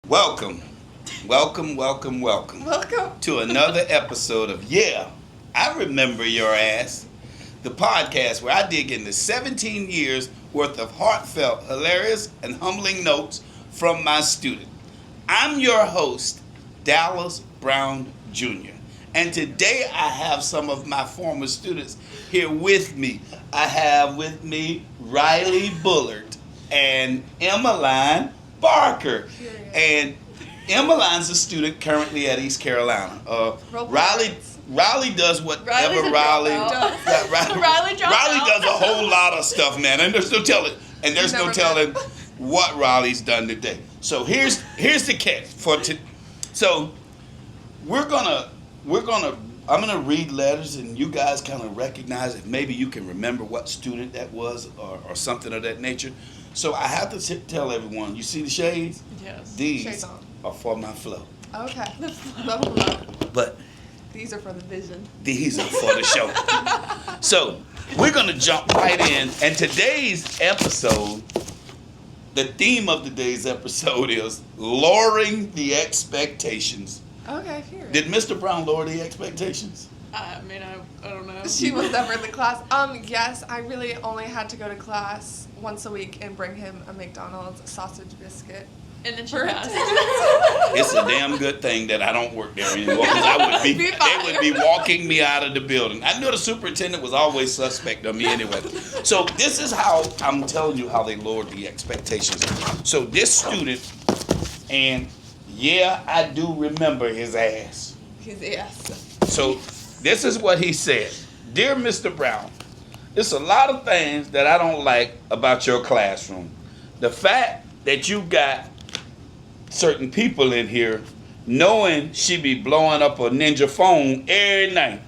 Welcome, welcome Welcome. to another episode of Yeah, I Remember Your Ass, the podcast where I dig into 17 years worth of heartfelt, hilarious, and humbling notes from my student. I'm your host, Dallas Brown Jr., and today I have some of my former students here with me. I have with me Riley Bullard and Emmeline Barker. And Emmeline's a student currently at East Carolina. Riley does whatever Riley dropout. does. Riley dropped Riley out. does a whole lot of stuff, man. And there's no telling. And there's no Never telling what Riley's done today. So here's the catch so I'm gonna read letters, and you guys kind of recognize if maybe you can remember what student that was or something of that nature. So I have to tell everyone, you see the shades? Yes. These Shades on. are for my flow. Okay. Level up. But These are for the vision. these are for the show. So we're gonna jump right in. And today's episode, the theme of today's episode is lowering the expectations. Okay, here. Did Mr. Brown lower the expectations? I mean, I don't know. She was never in the class. Yes, I really only had to go to class once a week and bring him a McDonald's sausage biscuit. And then she For passed. It's a damn good thing that I don't work there anymore, because Be they fine. would be walking me out of the building. I knew the superintendent was always suspect of me anyway. So this is how I'm telling you how they lowered the expectations. So this student, and yeah, I do remember his ass. Yes. So this is what he said. Dear Mr. Brown, there's a lot of things that I don't like about your classroom. The fact that you got certain people in here knowing she be blowing up a ninja phone every night.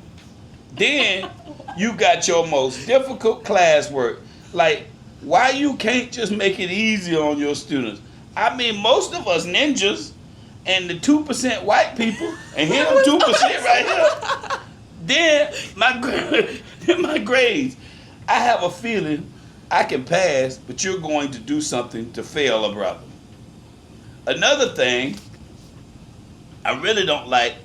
Then you got your most difficult classwork. Like, why you can't just make it easy on your students? I mean, most of us ninjas and the 2% white people, and here them 2% right here. Then my grades. I have a feeling I can pass, but you're going to do something to fail a brother. Another thing, I really don't like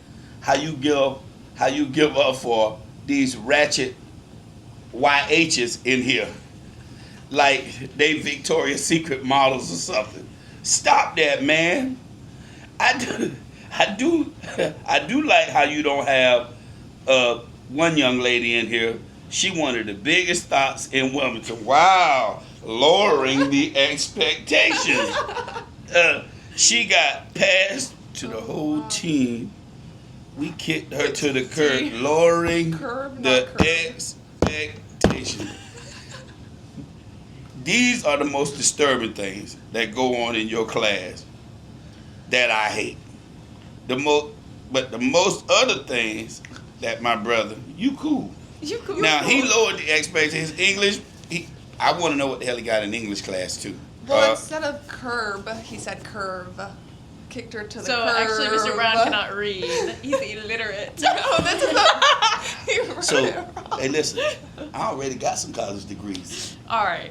how you give up for these ratchet YHs in here, like they Victoria's Secret models or something. Stop that, man. I do like how you don't have one young lady in here. She one of the biggest thoughts in Wilmington. Wow, lowering the expectations. She got passed to the whole team. We kicked her to the curb, lowering Curb, the not curb. expectations. These are the most disturbing things that go on in your class that I hate. But the most other things that my brother, you cool. You could. Now he lowered the expectations. English, I want to know what the hell he got in English class too. Well, instead of curb, he said curve. Kicked her to the So curb. actually, Mr. Brown cannot read. He's illiterate. No, this is not. He wrote So, it wrong. hey, listen, I already got some college degrees. All right.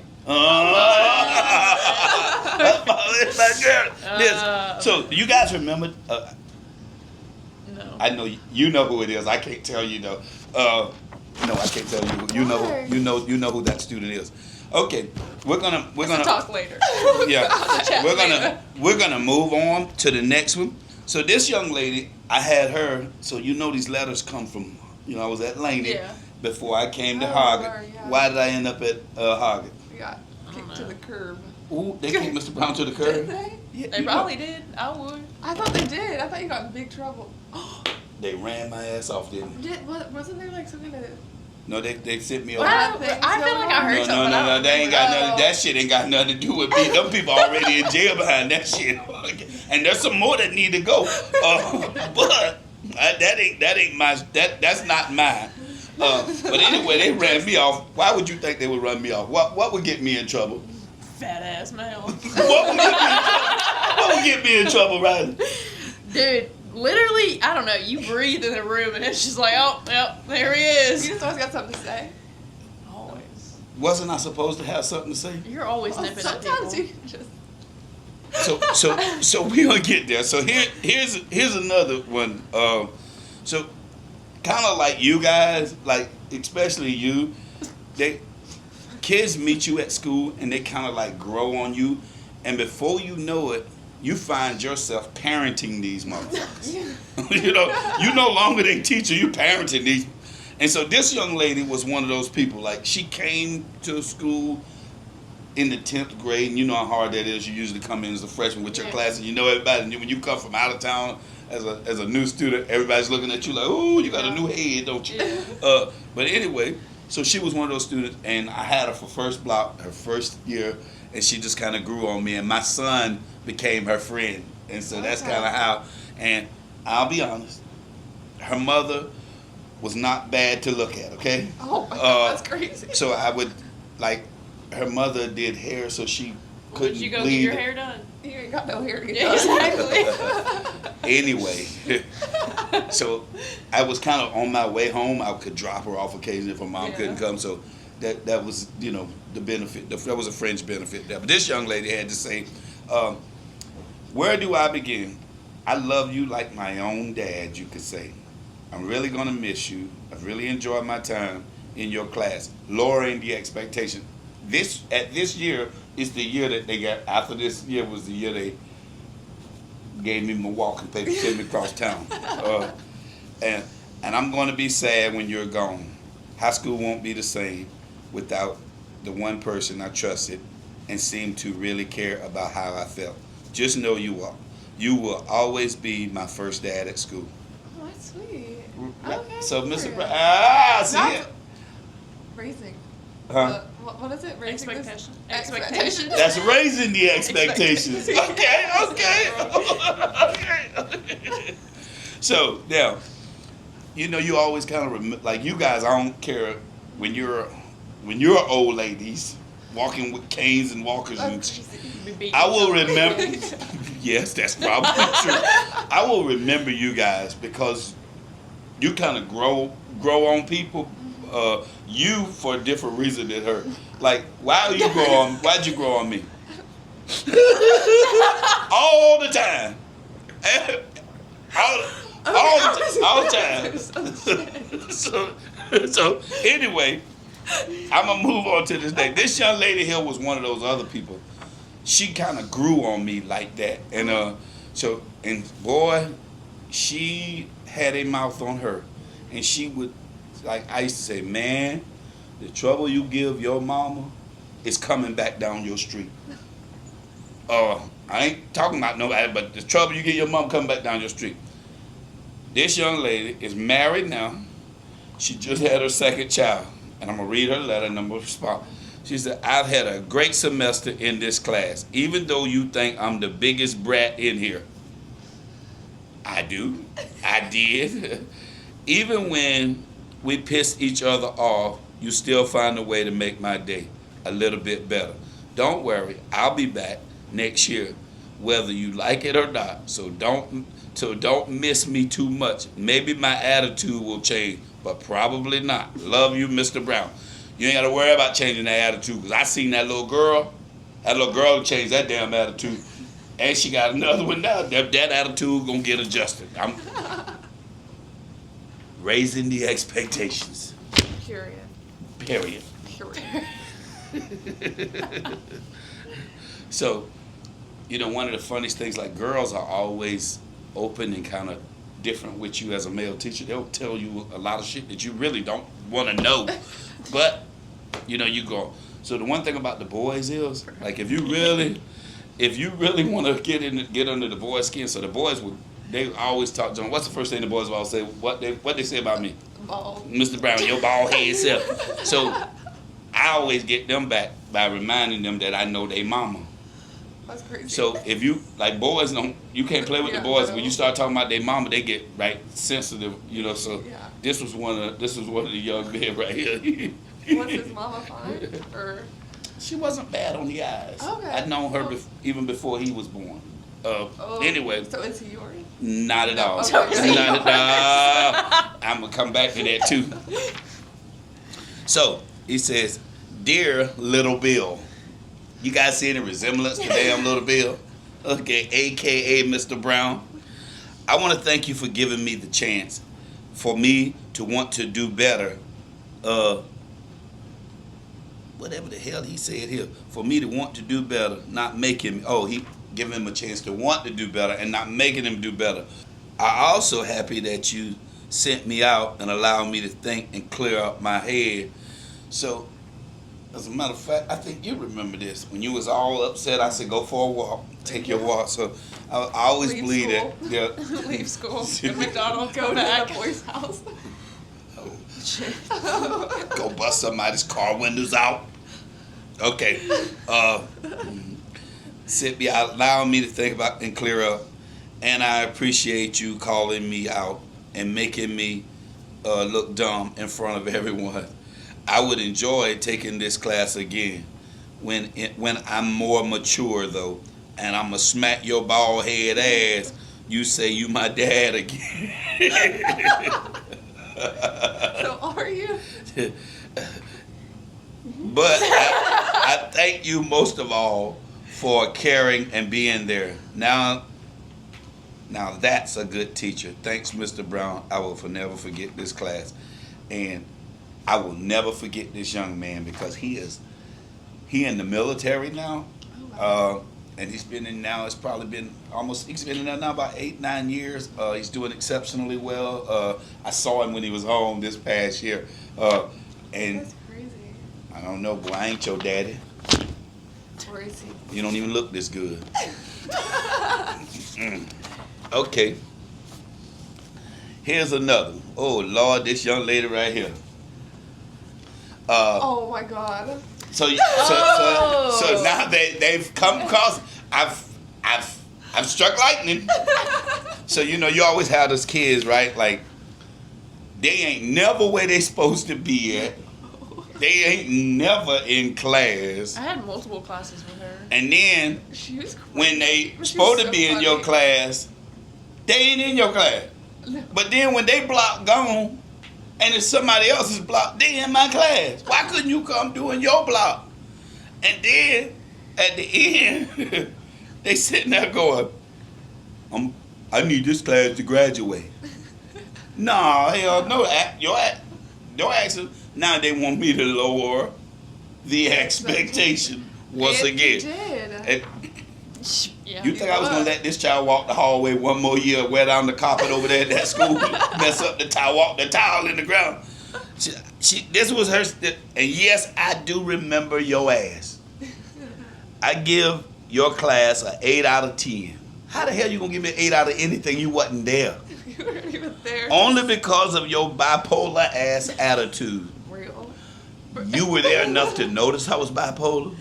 That's my girl. Listen, so you guys remember? No. I know you know who it is. I can't tell you though. No, I can't tell you. Why? You know who that student is. Okay, we're gonna Talk later. yeah. Chat later. We're gonna move on to the next one. So this young lady, I had her. So these letters come from. I was at Laney Yeah. before I came to Oh, Hargett. Lord, yeah. Why did I end up at Hargett? We got kicked to the curb. Ooh, they kicked Mr. Brown to the Did curb. they? Yeah, They probably did. I would. I thought they did. I thought you got in big trouble. They ran my ass off, didn't they? Wasn't there like some kind of... No, they sent me over. What? I feel like I heard No, something. I don't they ain't got remember. nothing. That shit ain't got nothing to do with me. Them people already in jail behind that shit. And there's some more that need to go. But that's not mine. But anyway, they ran me off. Why would you think they would run me off? What would get me in trouble? Fat ass mouth. What would get me in trouble, Riley? Dude, literally, I don't know. You breathe in the room and it's just like, oh, yep, there he You is. just always got something to say. Always. Wasn't I supposed to have something to say? You're always Well, nipping at people. sometimes you just... So we gonna get there. So here's another one. So kind of like you guys, like especially you, they kids meet you at school and they kind of like grow on you, and before you know it, you find yourself parenting these motherfuckers. You no longer their teacher, you parenting these. And so this young lady was one of those people. Like she came to school in the 10th grade, and you know how hard that is. You usually come in as a freshman with your class, and you know everybody. And when you come from out of town as a new student, everybody's looking at you like, "Ooh, you got a new head, don't you?" But anyway, so she was one of those students, and I had her for first block, her first year, and she just kind of grew on me. And my son became her friend, and so that's kind of how. And I'll be honest, her mother was not bad to look at. Okay. Oh my God, that's crazy. So I would like. Her mother did hair, so she couldn't Would you go bleed. get your hair done? You ain't got no hair to get Yeah, done. exactly. Anyway, so I was kind of on my way home. I could drop her off occasionally if her mom couldn't come. So that was the benefit. That was a fringe benefit there. But this young lady had to say, "Where do I begin? I love you like my own dad. You could say. I'm really gonna miss you. I've really enjoyed my time in your class. Lowering the expectation." This year is the year that they got. After this year was the year they gave me my walking paper, sent me across town. And I'm going to be sad when you're gone. High school won't be the same without the one person I trusted and seemed to really care about how I felt. Just know you will always be my first dad at school. Oh, that's sweet. Right. Okay. So Mr. good. Brown, see That's it? Raising. Huh? What is it? Raising this- Expectation. Expectation. That's raising the expectations. Okay. So now, you always kind of like you guys. I don't care when you're old ladies walking with canes and walkers and. That's crazy. Be beating I will each other. remember. Yes, that's probably true. I will remember you guys because you kind of grow on people. You for a different reason than her. Like, why'd you grow on me? All the time. All the time. So anyway, I'm gonna move on to this day. This young lady here was one of those other people. She kind of grew on me like that, and boy, she had a mouth on her, and she would. Like I used to say, man, the trouble you give your mama is coming back down your street. I ain't talking about nobody, but the trouble you give your mom coming back down your street. This young lady is married now. She just had her second child. And I'm going to read her letter and I'm going to respond. She said, I've had a great semester in this class, even though you think I'm the biggest brat in here. I do. I did. Even when we piss each other off, you still find a way to make my day a little bit better. Don't worry, I'll be back next year, whether you like it or not. So don't miss me too much. Maybe my attitude will change, but probably not. Love you, Mr. Brown. You ain't got to worry about changing that attitude, because I seen that little girl. That little girl change that damn attitude. And she got another one now. That attitude gonna get adjusted. I'm raising the expectations. Period. Period. So, one of the funniest things, like girls are always open and kind of different with you as a male teacher. They'll tell you a lot of shit that you really don't want to know. But, you go. So the one thing about the boys is, like, if you really want to get under the boys' skin, so the boys they always talk, John, what's the first thing the boys will always say? What they say about me? Bald. Mr. Brown, your bald head self. So I always get them back by reminding them that I know they mama. That's crazy. So if you, like, boys you can't play with the boys. When you start talking about their mama, they get sensitive, so Yeah. this was one of the young men right here. Was his mama fine? Or She wasn't bad on the eyes. Okay. I'd known her even before he was born. Anyway, So is he yours? not at all. Okay. Not at all. I'm going to come back to that too. So, he says, Dear Little Bill. You guys see any resemblance to damn Little Bill? Okay, AKA Mr. Brown. I want to thank you for giving me the chance for me to want to do better. Whatever the hell he said here. For me to want to do better, not make him, he giving him a chance to want to do better and not making him do better. I'm also happy that you sent me out and allowed me to think and clear up my head. So, as a matter of fact, I think you remember this. When you was all upset, I said, go for a walk. Take your walk. So, I always Leave believe that. school. Yeah. Leave school. Go to McDonald's. Go Go to back. the boy's house. Go bust somebody's car windows out. Okay. Sit me out, allowing me to think about and clear up. And I appreciate you calling me out and making me look dumb in front of everyone. I would enjoy taking this class again when I'm more mature though, and I'ma smack your bald head ass. You say you my dad again. So are you? But I thank you most of all for caring and being there. Now that's a good teacher. Thanks, Mr. Brown. I will never forget this class. And I will never forget this young man because he in the military now. And he's been in now, he's been in there now about 8-9 years. He's doing exceptionally well. I saw him when he was home this past year. And That's crazy. I don't know, boy, I ain't your daddy. Or is he? You don't even look this good. Okay. Here's another one. Oh, Lord, this young lady right here. Oh my God. So Oh. now they've come across. I've struck lightning. So you always have those kids, right? Like they ain't never where they supposed to be at. They ain't never in class. I had multiple classes with her. And then She was crazy. when they But she supposed was to so be in funny. your class, they ain't in your class. But then when they block gone, and it's somebody else's block, they in my class. Why couldn't you come doing your block? And then at the end, they sitting there going, I need this class to graduate. Nah, hell no. Your action. Now they want me to lower the expectation once And again. You did. And Yeah. you think I was gonna let this child walk the hallway one more year, wear down the carpet over there at that school, mess up the towel, walk the towel in the ground? This was her, and yes, I do remember your ass. I give your class an 8 out of 10. How the hell you gonna give me an 8 out of anything? You wasn't there. You weren't even there. Only because of your bipolar ass attitude. Real. You were there enough to notice I was bipolar.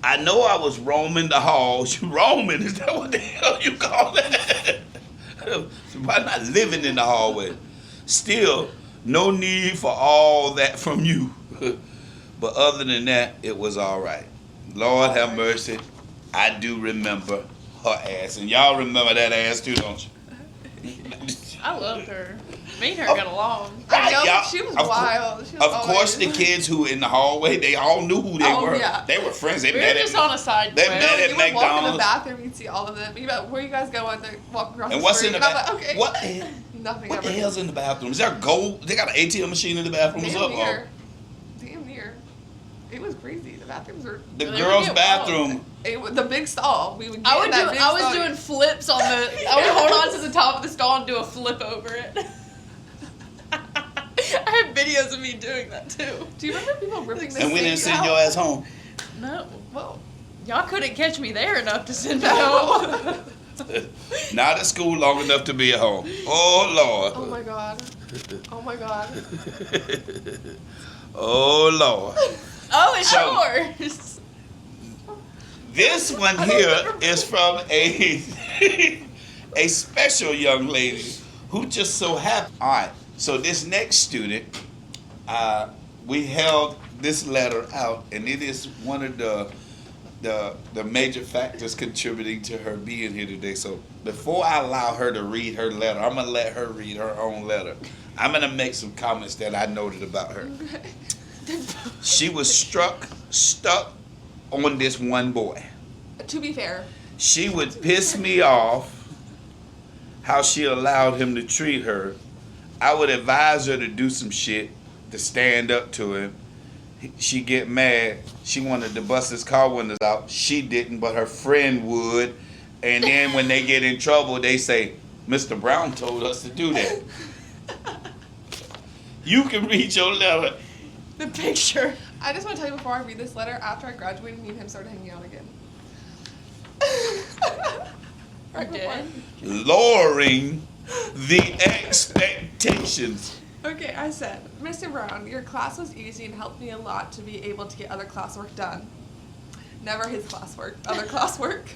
I know I was roaming the halls. You roaming? Is that what the hell you call that? Why not living in the hallway? Still, no need for all that from you. But other than that, it was all right. Lord have mercy. I do remember her ass. And y'all remember that ass too, don't you? I loved her. Me and her got along. I know, y'all- but she was of wild. She was Of course, the always- kids who in the hallway, they all knew who they Oh, were. yeah. They were friends. They We were met just at, on a side they quest. met at You would walk in the McDonald's. bathroom, you'd see all of them. You where you guys go? And they walk across And the what's street. in the And I'm bathroom? like, okay. What the hell? Nothing What the ever. hell's in the bathroom? Is there gold? They got an ATM machine in the bathroom. What's Damn up? near. Damn near. It was crazy. The bathrooms were. The They would girls' get bathroom. It was the big stall. We would get I in that big stall. was doing flips on the. I would hold on to the top of the stall and do a flip over it. I have videos of me doing that too. Do you remember people ripping the And we didn't seats send out? your ass home. No, Whoa. y'all couldn't catch me there enough to send me home. Not at school long enough to be at home. Oh, Lord. Oh my god. Oh my god. Oh, Lord. Oh, it's So- yours. This one here is from a special young lady who just so happened. All right, so this next student, we held this letter out, and it is one of the major factors contributing to her being here today. So before I allow her to read her letter, I'm gonna let her read her own letter. I'm gonna make some comments that I noted about her. She was stuck on this one boy. To be fair, She would piss me off how she allowed him to treat her. I would advise her to do some shit to stand up to him. She get mad. She wanted to bust his car windows out. She didn't, but her friend would. And then when they get in trouble, they say, Mr. Brown told us to do that. You can read your letter. The picture. I just want to tell you before I read this letter, after I graduated, me and him started hanging out again. Right You before. did? Lowering the expectations. Okay, I said, Mr. Brown, your class was easy and helped me a lot to be able to get other classwork done. Never his classwork, other classwork.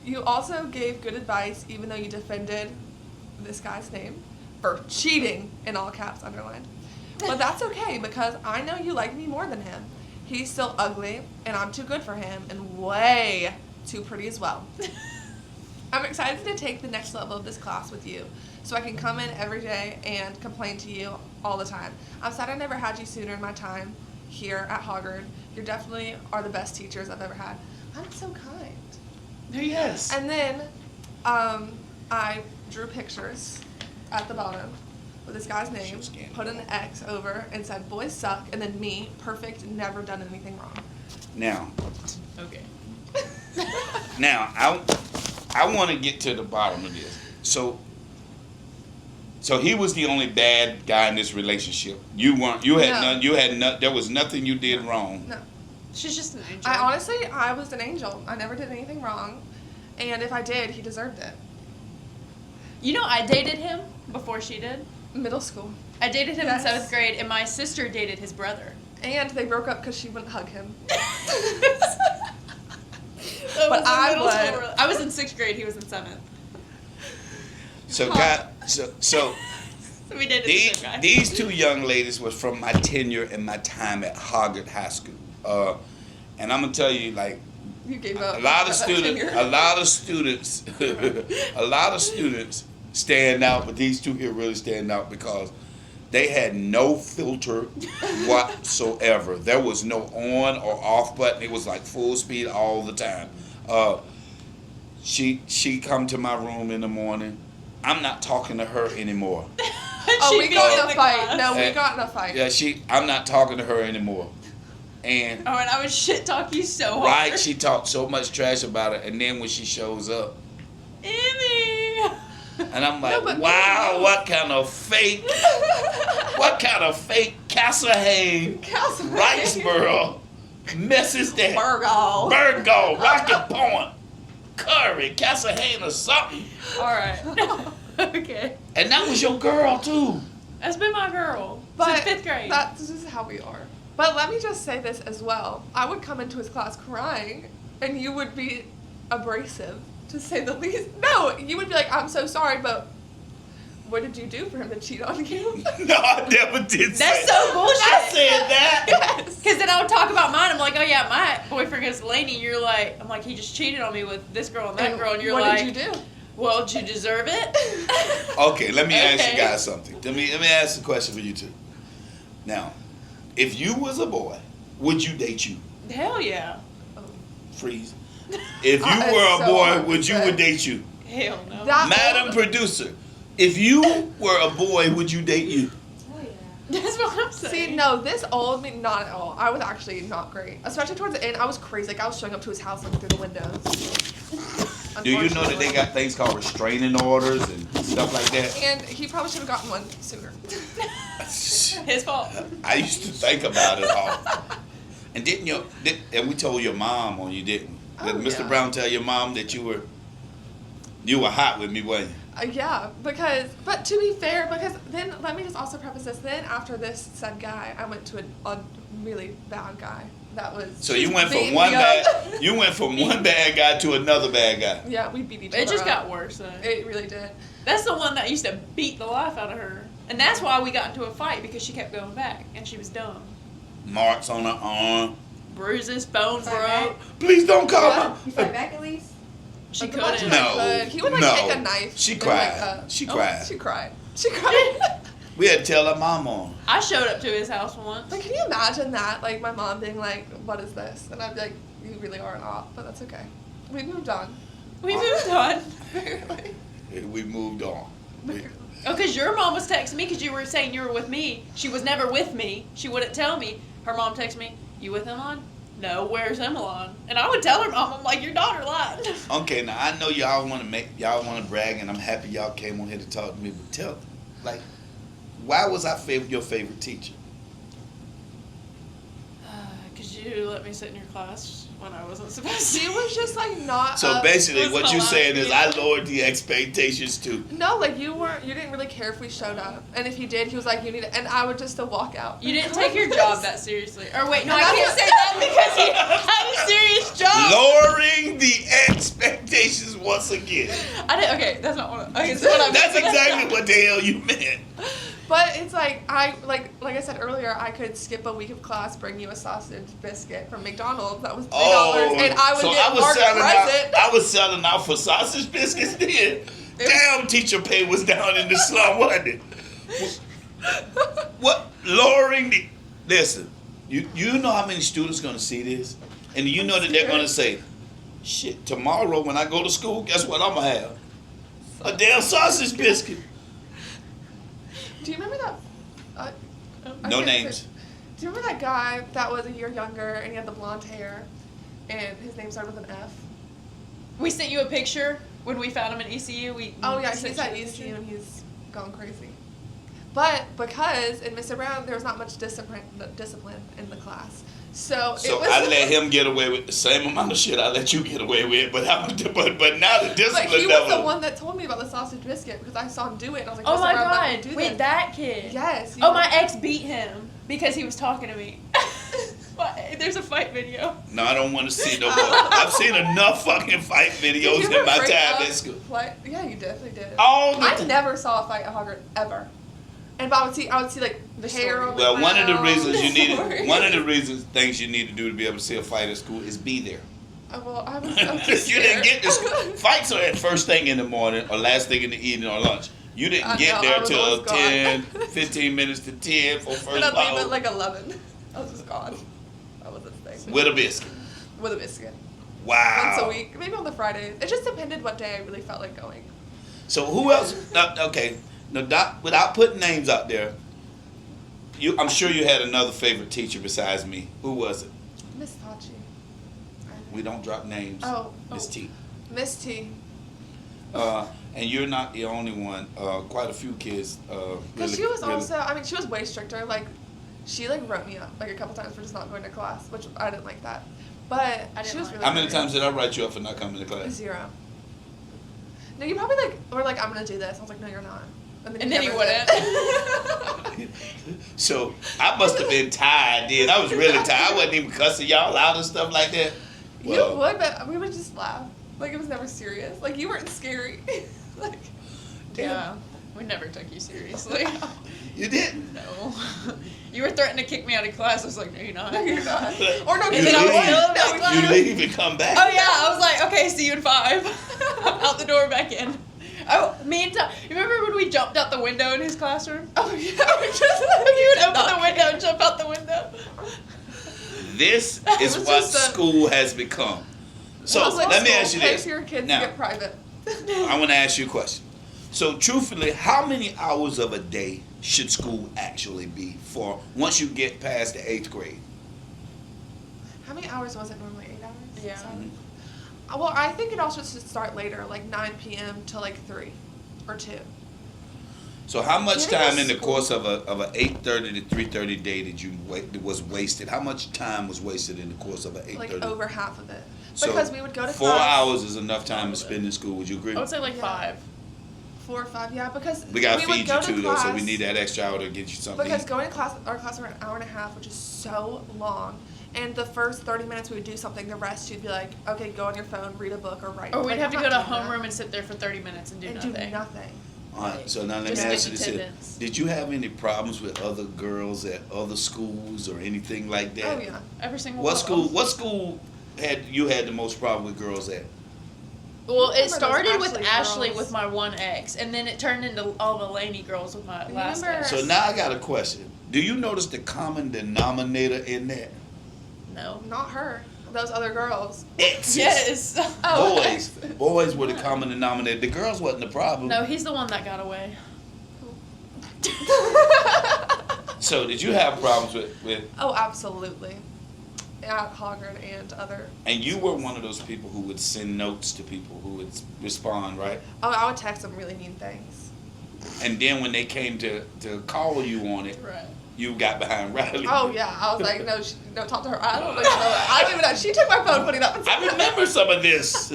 You also gave good advice, even though you defended this guy's name for cheating, in all caps, underlined. But that's okay, because I know you like me more than him. He's still ugly, and I'm too good for him, and way too pretty as well. I'm excited to take the next level of this class with you, so I can come in every day and complain to you all the time. I'm sad I never had you sooner in my time here at Hoggard. You definitely are the best teachers I've ever had. I'm so kind. Yes. And then I drew pictures at the bottom with this guy's name, put an X over, and said, boys suck, and then me, perfect, never done anything wrong. Now, Okay. I want to get to the bottom of this. So he was the only bad guy in this relationship. You weren't. You had No. none. You had none. There was nothing you did wrong. No. She's just an angel. I was an angel. I never did anything wrong. And if I did, he deserved it. You know, I dated him before she did. Middle school. I dated him Yes. in 7th grade, and my sister dated his brother. And they broke up because she wouldn't hug him. That But was a I middle would. school rela- I was in 6th grade. He was in 7th. So So we dated the same guy. these two young ladies was from my tenure and my time at Hoggard High School. And I'm gonna tell you, like, You gave up. a lot of at that students, tenure. a lot of students stand out, but these two here really stand out because they had no filter whatsoever. There was no on or off button. It was like full speed all the time. She come to my room in the morning. I'm not talking to her anymore. Oh, we She'd be got in in a the fight. class. No, we Eh, got in a fight. Yeah, I'm not talking to her anymore. And Oh, and I would shit talk you so hard. right, she talked so much trash about it, and then when she shows up, Emmy. and I'm like, No, but- wow, what kind of fake Castlehane, Riceboro messes that? Virgo. Virgo, Rocket Point, Curry, Castlehane or something. All right. Okay. And that was your girl too. That's been my girl But since 5th grade. This is how we are. But let me just say this as well. I would come into his class crying, and you would be abrasive, to say the least. No, you would be like, I'm so sorry, but what did you do for him to cheat on you? No, I never did say That's so bullshit. I said that. Yes. Because then I would talk about mine. I'm like, oh yeah, my boyfriend is Laney. You're like, I'm like, he just cheated on me with this girl and that girl. And you're what like, did you do? well, did you deserve it? Okay, let me ask you Okay. guys something. Let me ask a question for you two. Now, if you was a boy, would you date you? Hell yeah. Freeze. If you It's were a so boy, hard to would you say. would date you? Hell no. That- Madam Producer, if you were a boy, would you date you? That's what I'm saying. See, no, this old me, not at all. I was actually not great. Especially towards the end, I was crazy. Like, I was showing up to his house looking through the windows. Do you know that they got things called restraining orders and stuff like that? And he probably should have gotten one sooner. His fault. I used to think about it all. And and we told your mom on you, didn't we? Did Oh, Mr. yeah. Brown tell your mom that you were hot with me, wasn't you? Yeah, but to be fair, because then, let me just also preface this, then after this said guy, I went to a really bad guy. That was. So you went beat from one me up. bad guy to another bad guy. Yeah, we beat each other It just up. got worse though. It really did. That's the one that used to beat the life out of her. And that's why we got into a fight, because she kept going back and she was dumb. Marks on her arm. Bruises, bones Sorry, broke. Please don't call Yeah. You me. fight back at least? She But the much couldn't. as I No, could, he would like no. take a knife. She and, cried. Like, She oh, cried. She cried. She cried. We had to tell her mom on. I showed up to his house once. Like, can you imagine that? Like, my mom being like, "What is this?" And I'd be like, "You really are an op," but that's okay. We moved on. We moved on. Barely. We moved on. Oh, because your mom was texting me because you were saying you were with me. She was never with me. She wouldn't tell me. Her mom texted me, "You with Emmeline?" "No, where's Emmeline?" And I would tell her mom, I'm like, "Your daughter lied." Okay, now I know y'all want to brag, and I'm happy y'all came on here to talk to me. But tell, like, why was I your favorite teacher? Because you let me sit in your class when I wasn't supposed to. She was just like not. So basically, was what you're allowed saying to is be. I lowered the expectations too. No, like you didn't really care if we showed up, and if you did, he was like, "You need it," and I would just still walk out. You didn't take your job that seriously. Or wait, no, I And can't that's say that because he had a serious job. Lowering the expectations once again. I didn't. Okay, that's not what. Okay, that's what I meant. That's exactly what the hell you meant. But it's like like I said earlier, I could skip a week of class, bring you a sausage biscuit from McDonald's that was $3, and I would get marked present. I was selling out for sausage biscuits then. Damn, teacher pay was down in the slum, wasn't it? What lowering the? Listen, you know how many students gonna see this, and you know that they're gonna say, "Shit, tomorrow when I go to school, guess what I'm gonna have? A damn sausage biscuit." Do you remember that? I No can't names. say- Do you remember that guy that was a year younger and he had the blonde hair, and his name started with an F? We sent you a picture when we found him in ECU. Oh yeah, sent he's you at a ECU picture. and he's gone crazy. But because in Mr. Brown there was not much discipline in the class, so it So was. I let him get away with the same amount of shit I let you get away with, but now the But discipline he was the level. one that told me about the sausage biscuit because I saw him do it and I was like, Oh Mr. my Brown, let me god! do Wait, this. that kid. Yes. Oh, my ex beat him because he was talking to me. There's a fight video. No, I don't want to see no more. I've seen enough fucking fight videos in my time at school. Yeah, you definitely did. All the I time. never saw a fight at Hoggard ever. And but I would see like The hair story. on the Well, one of the ground. reasons you need Sorry. one of the reasons things you need to do to be able to see a fight at school is be there. Well, I was You didn't get this. Fights are at first thing in the morning or last thing in the evening or lunch. You didn't I get know, there I was till always gone. 10, 15 minutes to 10 for first And I'd leave ball at like 11. I was just gone. That was his thing. with a biscuit. With a biscuit. Wow. Once a week, maybe on the Fridays. It just depended what day I really felt like going. So who else? Okay, now without putting names out there, I'm sure you had another favorite teacher besides me. Who was it? Miss Tachi. We don't drop names. Oh. Miss T. Miss T. And you're not the only one. Quite a few kids. Because she was also, I mean, she was way stricter. Like, she like wrote me up like a couple times for just not going to class, which I didn't like that. But I didn't she was like really. How many great. times did I write you up for not coming to class? 0. No, you probably like were like, I'm gonna do this. I was like, no, you're not. And then you never wouldn't. did. So I must have been tired then. I was really tired. I wasn't even cussing y'all out and stuff like that. You would, but we would just laugh. Like it was never serious. Like you weren't scary. Like, Yeah, we never took you seriously. You didn't. No. You were threatening to kick me out of class. I was like, no, you're not. no, you're not. Or no, You and then I was leave. like, You no, leave and come back. Oh yeah, I was like, okay, see you in 5. Out the door, back in. Oh, me and Tom. You remember when we jumped out the window in his classroom? Oh yeah, we just You would open the window and jump out the window. This is was what just a- school has become. So Well, let me school, ask you pay this. for your kids Now, to get private. I want to ask you a question. So truthfully, how many hours of a day should school actually be for once you get past the 8th grade? How many hours was it normally? 8 hours? Yeah. 7? Well, I think it also should start later, like 9 p.m. to like 3 or 2. So how much Getting to time in the school- course of a 8:30 to 3:30 day did you was wasted? How much time was wasted in the course of a 8:30? Like over half of it. So Because we would go to 4 class. hours is enough time to spend in school. Would you agree? I would say like Yeah. 5. 4 or 5, yeah, because We gotta would feed go you to too, though, so we class- need that extra hour to get you something. Because to eat. going to class, our class were an hour and a half, which is so long. And the first 30 minutes we would do something. The rest you'd be like, okay, go on your phone, read a book, or write. Or we'd Like, have to I'm go not to doing that. homeroom and sit there for 30 minutes and do and nothing. do nothing. All right, so now let Just me get ask you this: attendance. did you have any problems with other girls at other schools or anything like that? Oh yeah. Every single What one. school? What school had you had the most problem with girls at? Well, it Remember those started with Ashley Ashley girls? with my one ex, and then it turned into all the Laney girls with my last Remember- ex. So now I got a question. Do you notice the common denominator in that? No. Not her. those other girls. Exes. Yes. Oh, Boys were the common denominator. The girls wasn't the problem. No, he's the one that got away. So did you have problems with Oh, absolutely. At Hoggard and other. and you were one of those people who would send notes to people who would respond, right? Oh, I would text them really mean things. And then when they came to call you on it, Right. you got behind Riley. Oh yeah, I was like, no, talk to her. I don't even know. I don't even know. She took my phone, put it up. I remember some of this.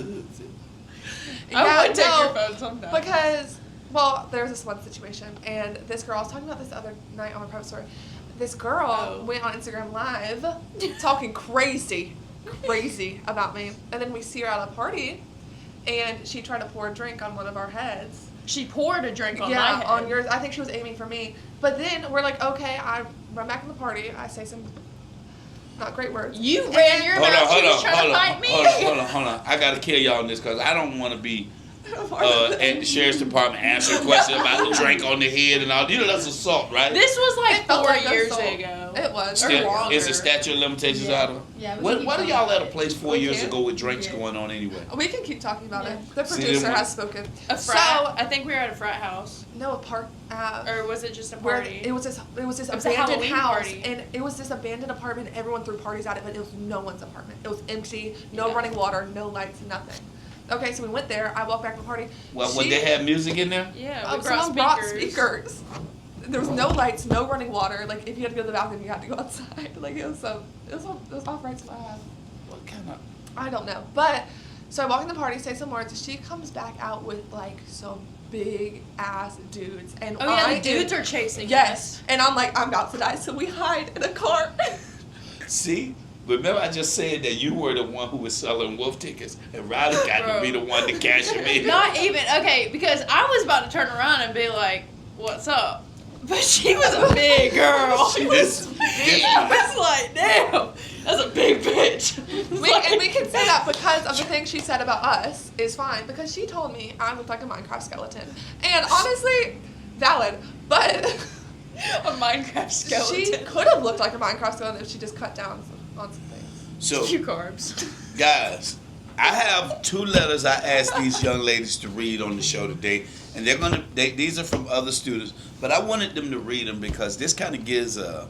I would take no, your phone sometimes. because well, there was this one situation, and this girl I was talking about this the other night on my private story. This girl went on Instagram Live talking crazy about me, and then we see her at a party, and she tried to pour a drink on one of our heads. She poured a drink on my Yeah, head. on yours. I think she was aiming for me. But then we're like, okay, I run back from the party. I say some not great words. You ran your mouth. She was trying to fight me. Hold on. I gotta kill y'all on this because I don't want to be at the sheriff's department answering questions about the drink on the head and all. You know that's assault, right? This was like It felt 4 like years assault. ago. It was. Still, longer. is the statute of limitations Yeah. out of? Yeah, we What keep are talking y'all about at a place 4 We years can't? ago with drinks Yeah. going on anyway? We can keep talking about Yeah. it. The See, producer then has spoken. A frat. I think we were at a frat house, No, a park. or was it just a Where party? it was this It was a abandoned Halloween house, party. and it was this abandoned apartment. Everyone threw parties at it, but it was no one's apartment. It was empty, no Yeah. running water, no lights, nothing. Okay, so we went there. I walked back from the party. Well, would they have music in there? Yeah, we brought Someone brought speakers. speakers. There was no lights, no running water. Like if you had to go to the bathroom, you had to go outside. Like it was off right slab. What kind of? I don't know, but so I walk in the party, say some words. She comes back out with like some big ass dudes, and Oh yeah, I the dudes are chasing Yes, us. and I'm like, I'm about to die, so we hide in a car. See, remember I just said that you were the one who was selling wolf tickets, and Riley got to be the one to cash them in. Not even okay, because I was about to turn around and be like, "What's up?" But she was a big girl. She was big. I was like, "Damn, that's a big bitch." And we can say that because of the thing she said about us is fine, because she told me I looked like a Minecraft skeleton, and honestly, valid. But a Minecraft skeleton. she could have looked like a Minecraft skeleton if she just cut down on some things. So, Few carbs. guys, I have 2 letters I asked these young ladies to read on the show today, and these are from other students, but I wanted them to read them because this kind of gives a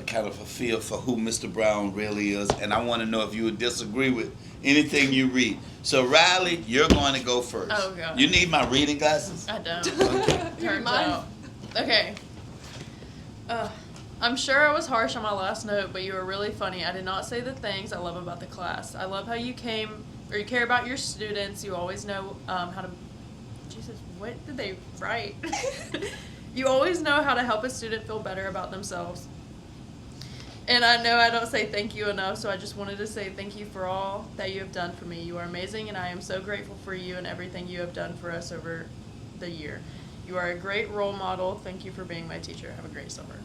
kind of a feel for who Mr. Brown really is, and I want to know if you would disagree with anything you read. So Riley, you're going to go first. Oh, God. You need my reading glasses? I don't. Okay. Turns Mine. out. Okay. I'm sure I was harsh on my last note, but you were really funny. I did not say the things I love about the class. I love how you care about your students. You always know how to. Jesus, what did they write? You always know how to help a student feel better about themselves. And I know I don't say thank you enough, so I just wanted to say thank you for all that you have done for me. You are amazing, and I am so grateful for you and everything you have done for us over the year. You are a great role model. Thank you for being my teacher. Have a great summer.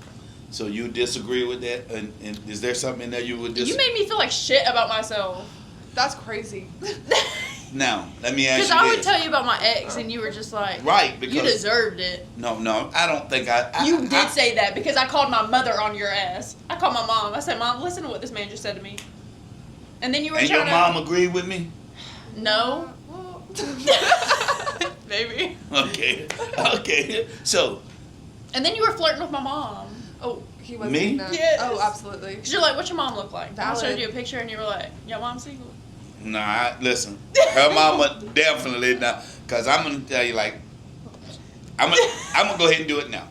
So you disagree with that? And is there something in there you would You disagree? made me feel like shit about myself. That's crazy. Now, let me ask you Because I would this. tell you about my ex, and you were just like, Right, because you deserved it. No, I don't think You did say that because I called my mother on your ass. I called my mom. I said, Mom, listen to what this man just said to me. And then you were And trying your mom agreed with me? No. Well, Maybe. Okay. So, And then you were flirting with my mom. oh, he was Me? doing that. Yes. Oh, absolutely. Because you're like, what's your mom look like? I showed Valid. you a picture, and you were like, your mom's single. listen. Her mama definitely not. Because I'm going to tell you, like, I'm gonna go ahead and do it now.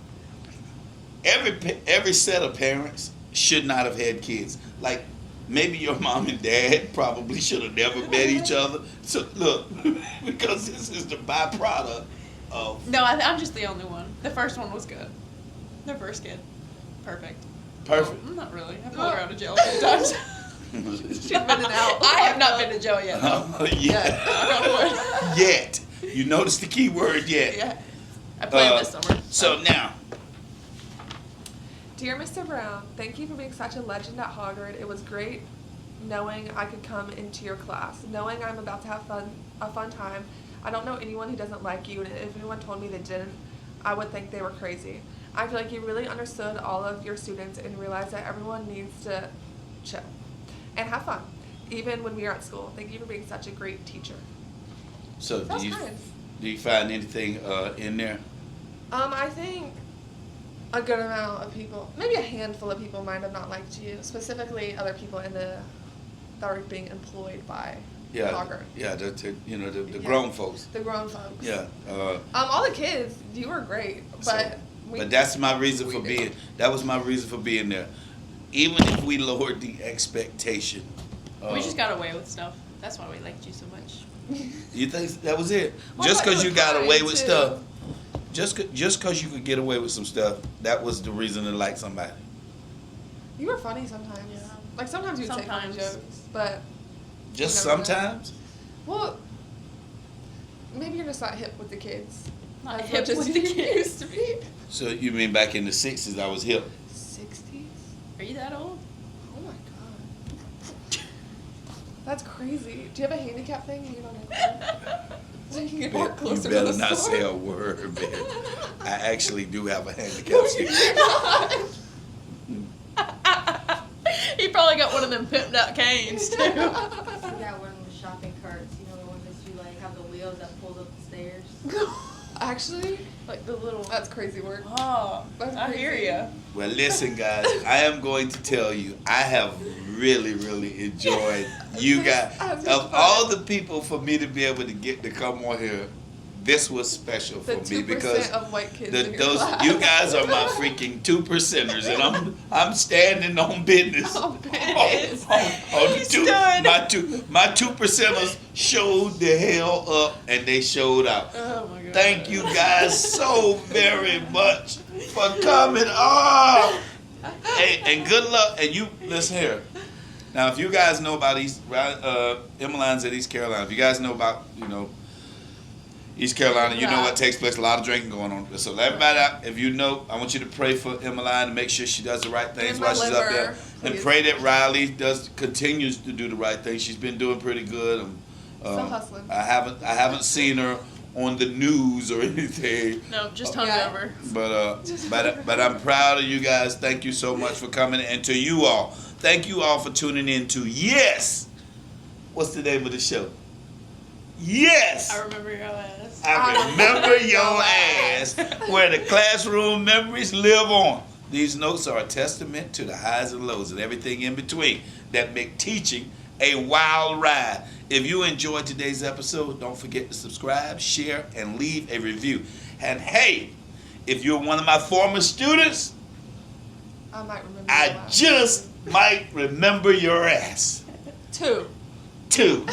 Every set of parents should not have had kids. Like, maybe your mom and dad probably should have never met each other. So, look, because this is the byproduct of... No, I'm just the only one. The first one was good. The first kid. Perfect. Perfect. Well, not really. I've pulled her out of jail a few times. She's been in and out. I have not been to jail yet. though. Yeah. Yet. You notice the key word yet. Yeah. I planned this summer. So now, Dear Mr. Brown, thank you for being such a legend at Hoggard. It was great knowing I could come into your class, knowing I'm about to have a fun time. I don't know anyone who doesn't like you, and if anyone told me they didn't, I would think they were crazy. I feel like you really understood all of your students and realized that everyone needs to chill and have fun. even when we are at school. Thank you for being such a great teacher. So That was do kind. you find anything in there? I think a good amount of people, maybe a handful of people, might have not liked you. Specifically, other people that were being employed by Hogger. Yeah, the Yeah. grown folks. The grown folks. Yeah. All the kids, you were great, but But that's my reason for being. That was my reason for being there. Even if we lowered the expectation. We just got away with stuff. That's why we liked you so much. You think that was it? Well, Just I thought because you you were got kind, away with too. stuff. Just because you could get away with some stuff, that was the reason to like somebody. You were funny sometimes. Yeah. Like sometimes you would say funny Sometimes. jokes, but Just You never know. sometimes. well, maybe you're just not hip with the kids. Not as hip much as with you the kids. used to be. So you mean back in the '60s, I was hip? 60s? Are you that old? Oh my god. That's crazy. Do you have a handicap thing hanging on your car? So you can get more You closer better to the not store? say a word, man. I actually do have a handicap stick. He probably got one of them pimped out canes too. We got one of those shopping carts, you know, the ones that you like have the wheels that pulls up the stairs. Actually, Like the little. that's crazy work. Oh, That's I hear crazy. ya. Well, listen, guys. I am going to tell you, I have really, really enjoyed you guys. That's Of fun. all the people for me to be able to get to come on here, this was special The for me 2% because of white kids in your those class. you guys are my freaking 2%ers, and I'm standing on business. On business. On the He two, stood. my 2%ers showed the hell up, and they showed out. Oh my god. Thank you guys so very much for coming on. Hey, and good luck. And you listen here. Now, if you guys know about Emmeline's at East Carolina, if you guys know about East Carolina, you know what takes place. A lot of drinking going on. So everybody out, if you know, I want you to pray for Emmeline and make sure she does the right things And while my she's up there, liver, and please. pray that Riley continues to do the right thing. She's been doing pretty good. Still hustling. I haven't seen her on the news or anything. No, just Yeah. hungover. But I'm proud of you guys. Thank you so much for coming, and to you all, thank you all for tuning in to Yes. What's the name of the show? Yes. I remember your ass. I remember your ass, where the classroom memories live on. These notes are a testament to the highs and lows and everything in between that make teaching a wild ride. If you enjoyed today's episode, don't forget to subscribe, share, and leave a review. And hey, if you're one of my former students, I might remember. I your last just might remember your ass name. 2. too.